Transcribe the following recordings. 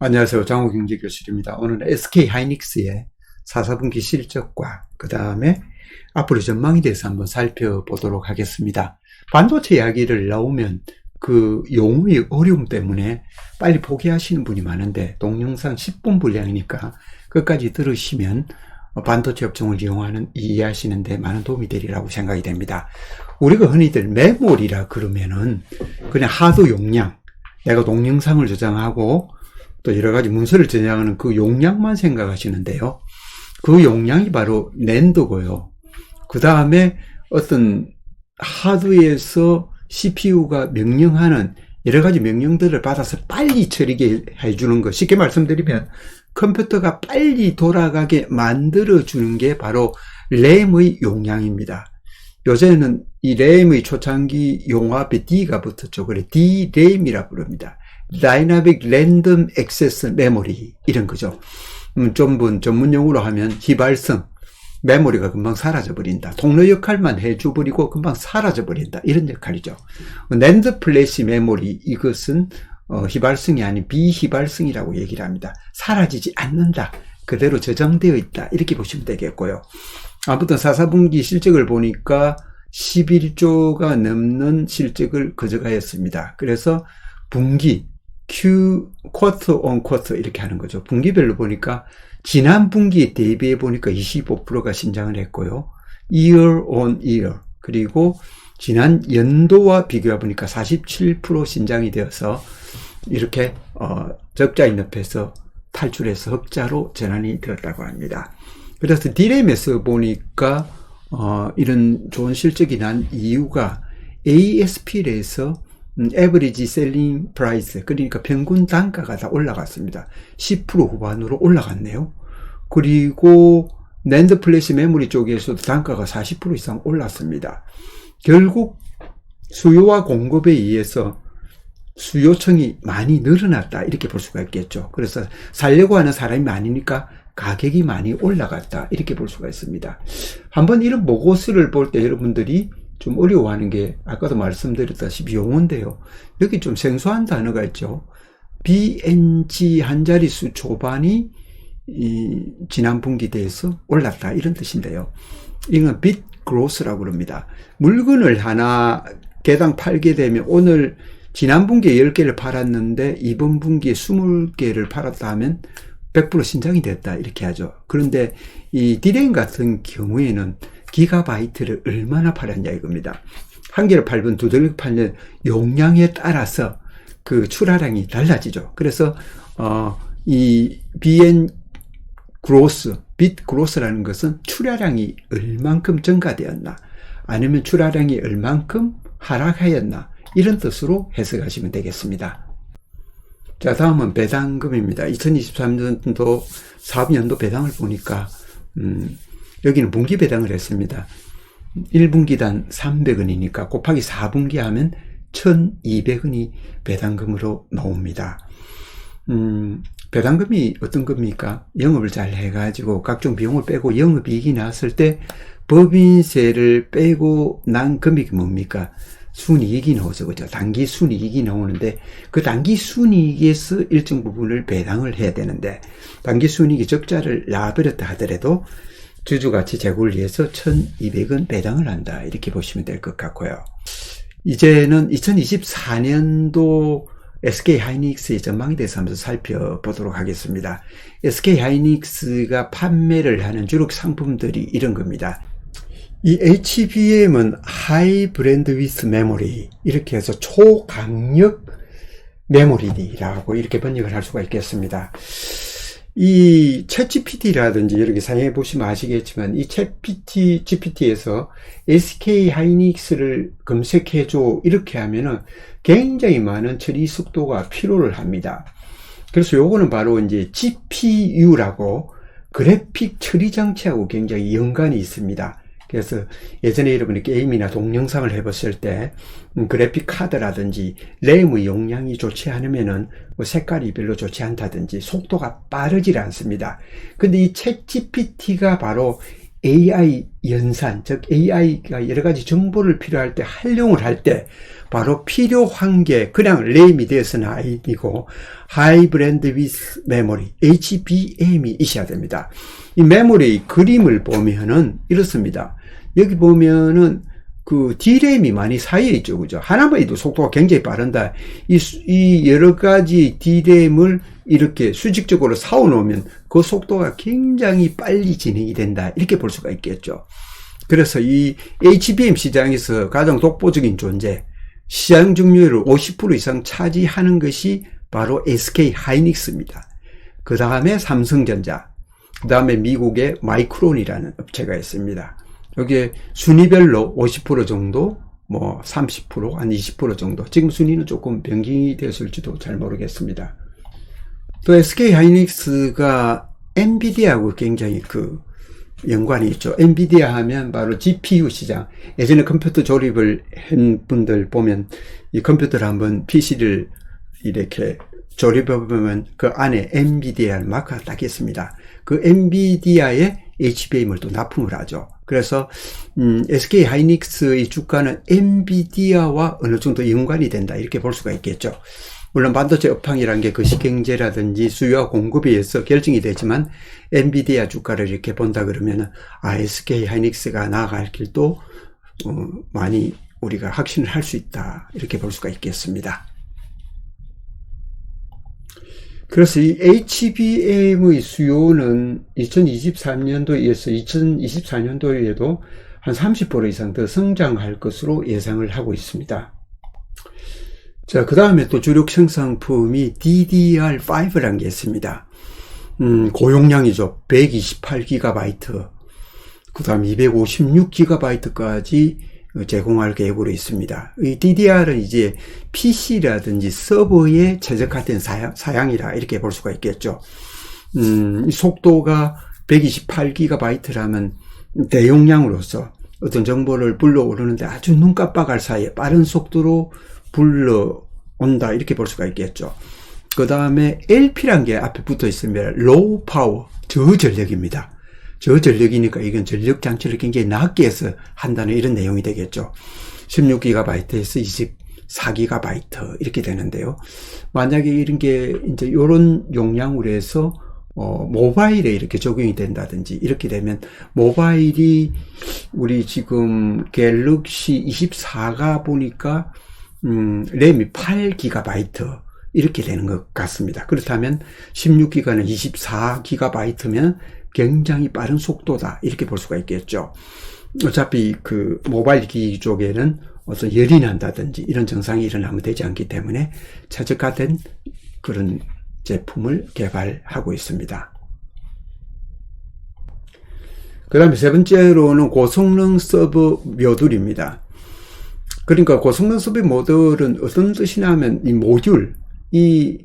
안녕하세요. 장호경제교실입니다. 오늘은 SK하이닉스의 4분기 실적과 그 다음에 앞으로 전망에 대해서 한번 살펴보도록 하겠습니다. 반도체 이야기를 나오면 그 용어의 어려움 때문에 빨리 포기하시는 분이 많은데 동영상 10분 분량이니까 끝까지 들으시면 반도체 업종을 이해하시는 데 많은 도움이 되리라고 생각이 됩니다. 우리가 흔히들 메모리라 그러면은 그냥 하드 용량, 내가 동영상을 저장하고 또 여러 가지 문서를 저장하는 그 용량만 생각하시는데요. 그 용량이 바로 낸드고요. 그 다음에 어떤 하드에서 CPU가 명령하는 여러 가지 명령들을 받아서 빨리 처리게 해주는 것. 쉽게 말씀드리면 컴퓨터가 빨리 돌아가게 만들어주는 게 바로 램의 용량입니다. 요새는 이 램의 초창기 용어 앞에 D가 붙었죠. 그래 DRAM이라 부릅니다. Dynamic Random Access Memory 이런 거죠. 좀 전문 용어로 하면 휘발성, 메모리가 금방 사라져버린다. 통로 역할만 해줘버리고 금방 사라져버린다. 이런 역할이죠. NAND 플래시 메모리, 이것은 휘발성이 아닌 비휘발성이라고 얘기를 합니다. 사라지지 않는다. 그대로 저장되어 있다. 이렇게 보시면 되겠고요. 아무튼 4분기 실적을 보니까 11조가 넘는 실적을 거저가했습니다. 그래서 분기, 쿼터 온 쿼터 이렇게 하는 거죠. 분기별로 보니까 지난 분기에 대비해 보니까 25%가 신장을 했고요. year on year. 그리고 지난 연도와 비교해 보니까 47% 신장이 되어서 이렇게 적자인 늪에서 탈출해서 흑자로 전환이 되었다고 합니다. 그래서 D램에서 보니까 이런 좋은 실적이 난 이유가 ASP에서 Average Selling Price, 그러니까 평균 단가가 다 올라갔습니다. 10% 후반으로 올라갔네요. 그리고 NAND 플래시 메모리 쪽에서도 단가가 40% 이상 올랐습니다. 결국 수요와 공급에 의해서 수요층이 많이 늘어났다, 이렇게 볼 수가 있겠죠. 그래서 살려고 하는 사람이 많으니까 가격이 많이 올라갔다, 이렇게 볼 수가 있습니다. 한번 이런 보고서를 볼 때 여러분들이 좀 어려워하는 게 아까도 말씀드렸다시피 용어인데요. 여기 좀 생소한 단어가 있죠. BNG 한 자릿수 초반이 지난 분기 대해서 올랐다, 이런 뜻인데요. 이건 bit growth라고 그럽니다. 물건을 하나 개당 팔게 되면 오늘 지난 분기에 10개를 팔았는데 이번 분기에 20개를 팔았다 하면 100% 신장이 됐다, 이렇게 하죠. 그런데 이 D램 같은 경우에는 기가바이트를 얼마나 팔았냐 이겁니다. 한 개를 팔면 두 개를 팔는 용량에 따라서 그 출하량이 달라지죠. 그래서 이 BN 그로스, 빗 그로스라는 것은 출하량이 얼만큼 증가되었나, 아니면 출하량이 얼만큼 하락하였나, 이런 뜻으로 해석하시면 되겠습니다. 자, 다음은 배당금입니다. 2023년도 4분연도 배당을 보니까 여기는 분기 배당을 했습니다. 1분기당 300원이니까 곱하기 4분기 하면 1200원이 배당금으로 나옵니다. 배당금이 어떤 겁니까? 영업을 잘 해가지고 각종 비용을 빼고 영업이익이 나왔을 때 법인세를 빼고 난 금액이 뭡니까? 순이익이 나오죠. 그죠? 단기 순이익이 나오는데 그 단기 순이익에서 일정 부분을 배당을 해야 되는데 단기 순이익이 적자를 나버렸다 하더라도 주주가치 제고를 위해서 1200원 배당을 한다, 이렇게 보시면 될 것 같고요. 이제는 2024년도 SK하이닉스의 전망에 대해서 한번 살펴보도록 하겠습니다. SK하이닉스가 판매를 하는 주력 상품들이 이런 겁니다. 이 HBM은 High Brand Width Memory, 이렇게 해서 초강력 메모리라고 이렇게 번역을 할 수가 있겠습니다. 이 챗GPT라든지 이렇게 사용해 보시면 아시겠지만 이 챗GPT에서 SK하이닉스를 검색해줘 이렇게 하면은 굉장히 많은 처리 속도가 필요를 합니다. 그래서 요거는 바로 이제 GPU라고 그래픽 처리 장치하고 굉장히 연관이 있습니다. 그래서 예전에 여러분이 게임이나 동영상을 해봤을 때 그래픽 카드라든지 램의 용량이 좋지 않으면은 뭐 색깔이 별로 좋지 않다든지 속도가 빠르지 않습니다. 근데 이 챗GPT가 바로 AI 연산, 즉 AI가 여러 가지 정보를 필요할 때 활용을 할 때 바로 필요한 게 그냥 램이 되어서는 아니고 하이브랜드 위스 메모리 HBM이 있어야 됩니다. 이 메모리 그림을 보면은 이렇습니다. 여기 보면은 그 D램이 많이 쌓여 있죠, 그죠? 하나만 해도 속도가 굉장히 빠른다. 이 여러 가지 D램을 이렇게 수직적으로 쌓아 놓으면 그 속도가 굉장히 빨리 진행이 된다. 이렇게 볼 수가 있겠죠. 그래서 이 HBM 시장에서 가장 독보적인 존재, 시장 점유율을 50% 이상 차지하는 것이 바로 SK 하이닉스입니다. 그 다음에 삼성전자, 그 다음에 미국의 마이크론이라는 업체가 있습니다. 여기에 순위별로 50% 정도, 뭐 30%, 한 20% 정도. 지금 순위는 조금 변경이 되었을지도 잘 모르겠습니다. 또 SK 하이닉스가 엔비디아하고 굉장히 그 연관이 있죠. 엔비디아 하면 바로 GPU 시장. 예전에 컴퓨터 조립을 한 분들 보면 이 컴퓨터를 한번 PC를 이렇게 조립해 보면 그 안에 엔비디아 마크가 딱 있습니다. 그 엔비디아에 HBM을 또 납품을 하죠. 그래서 SK 하이닉스의 주가는 엔비디아와 어느 정도 연관이 된다. 이렇게 볼 수가 있겠죠. 물론 반도체 업황이라는 게 거시경제라든지 수요와 공급에 의해서 결정이 되지만 엔비디아 주가를 이렇게 본다 그러면은 SK 하이닉스가 나아갈 길도 많이 우리가 확신을 할 수 있다. 이렇게 볼 수가 있겠습니다. 그래서 이 HBM의 수요는 2023년도에 이어서 2024년도에도 한 30% 이상 더 성장할 것으로 예상을 하고 있습니다. 자, 그 다음에 또 주력 생산품이 DDR5라는 게 있습니다. 고용량이죠. 128GB, 그 다음 256GB까지 제공할 계획으로 있습니다. 이 DDR은 이제 PC라든지 서버에 최적화된 사양이라 이렇게 볼 수가 있겠죠. 이 속도가 128GB라면 대용량으로서 어떤 정보를 불러오르는데 아주 눈 깜빡할 사이에 빠른 속도로 불러온다 이렇게 볼 수가 있겠죠. 그 다음에 LP란 게 앞에 붙어 있습니다. 로우 파워, 저전력입니다. 저전력이니까 이건 전력 장치를 굉장히 낮게 해서 한다는 이런 내용이 되겠죠. 16GB에서 24GB 이렇게 되는데요. 만약에 이런 게 이제 이런 용량으로 해서 모바일에 이렇게 적용이 된다든지 이렇게 되면 모바일이 우리 지금 갤럭시 24가 보니까 램이 8GB 이렇게 되는 것 같습니다. 그렇다면 16기가는 24GB면 굉장히 빠른 속도다 이렇게 볼 수가 있겠죠. 어차피 그 모바일 기기 쪽에는 어떤 열이 난다든지 이런 증상이 일어나면 되지 않기 때문에 최적화된 그런 제품을 개발하고 있습니다. 그 다음에 세 번째로는 고성능 서버 모듈입니다. 그러니까 고성능 서버 모듈은 어떤 뜻이냐 하면 이 모듈, 이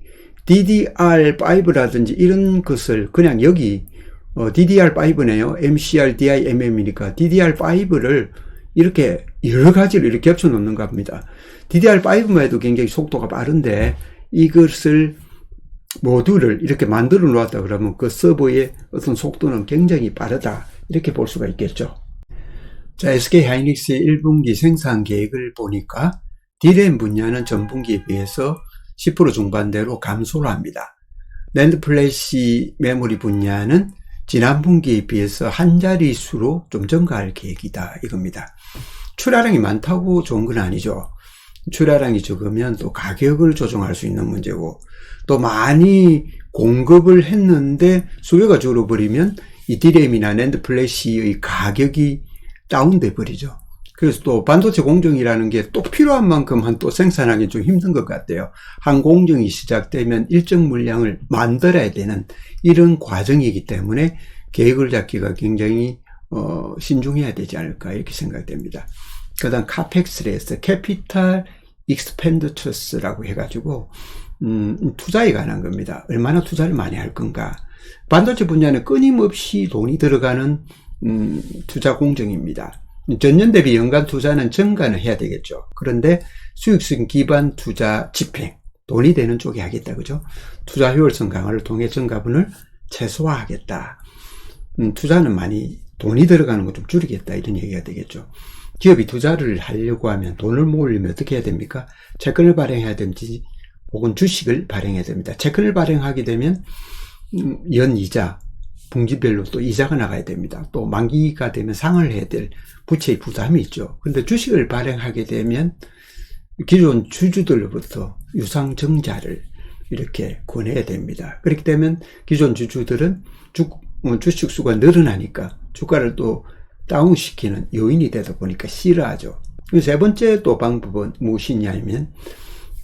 DDR5라든지 이런 것을 그냥 여기 DDR5네요. MCR, DIMM이니까 DDR5를 이렇게 여러 가지를 이렇게 겹쳐 놓는 겁니다. DDR5만 해도 굉장히 속도가 빠른데 이것을 모듈을 이렇게 만들어 놓았다 그러면 그 서버의 어떤 속도는 굉장히 빠르다 이렇게 볼 수가 있겠죠. 자, SK 하이닉스의 1분기 생산 계획을 보니까 D램 분야는 전분기에 비해서 10% 중반대로 감소를 합니다. 낸드 플래시 메모리 분야는 지난 분기에 비해서 한 자릿수로 좀 증가할 계획이다 이겁니다. 출하량이 많다고 좋은 건 아니죠. 출하량이 적으면 또 가격을 조정할 수 있는 문제고 또 많이 공급을 했는데 수요가 줄어버리면 이 D램이나 낸드 플래시의 가격이 다운돼 버리죠. 그래서 또 반도체 공정이라는 게 또 필요한 만큼만 또 생산하기 좀 힘든 것 같아요. 한 공정이 시작되면 일정 물량을 만들어야 되는 이런 과정이기 때문에 계획을 잡기가 굉장히 신중해야 되지 않을까 이렇게 생각됩니다. 그 다음 카펙스를 해서 캐피탈 익스펜디처스라고 해가지고 투자에 관한 겁니다. 얼마나 투자를 많이 할 건가. 반도체 분야는 끊임없이 돈이 들어가는 투자 공정입니다. 전년 대비 연간 투자는 증가는 해야 되겠죠. 그런데 수익성 기반 투자 집행, 돈이 되는 쪽에 하겠다, 그죠? 투자 효율성 강화를 통해 증가분을 최소화하겠다. 투자는 많이 돈이 들어가는 거 좀 줄이겠다 이런 얘기가 되겠죠. 기업이 투자를 하려고 하면 돈을 모으려면 어떻게 해야 됩니까? 채권을 발행해야 되는지 혹은 주식을 발행해야 됩니다. 채권을 발행하게 되면 연이자, 분기별로 또 이자가 나가야 됩니다. 또 만기가 되면 상환을 해야 될 부채의 부담이 있죠. 근데 주식을 발행하게 되면 기존 주주들로부터 유상증자를 이렇게 권해야 됩니다. 그렇게 되면 기존 주주들은 주식 수가 늘어나니까 주가를 또 다운시키는 요인이 되다 보니까 싫어하죠. 세 번째 또 방법은 무엇이냐면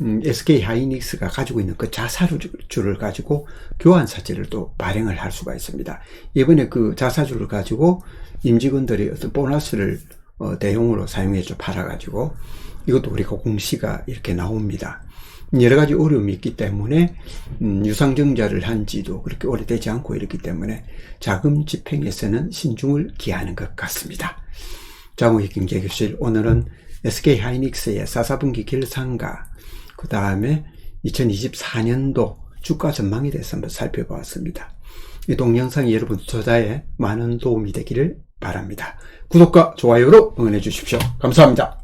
SK 하이닉스가 가지고 있는 그 자사주를 가지고 교환사채를 또 발행을 할 수가 있습니다. 이번에 그 자사주를 가지고 임직원들이 어떤 보너스를 대용으로 사용해서 팔아가지고 이것도 우리가 공시가 이렇게 나옵니다. 여러 가지 어려움이 있기 때문에 유상증자를 한 지도 그렇게 오래되지 않고 이렇기 때문에 자금 집행에서는 신중을 기하는 것 같습니다. 장우희 경제교실, 오늘은 SK 하이닉스의 4분기 결산과 그 다음에 2024년도 주가 전망에 대해서 한번 살펴보았습니다. 이 동영상이 여러분 투자에 많은 도움이 되기를 바랍니다. 구독과 좋아요로 응원해 주십시오. 감사합니다.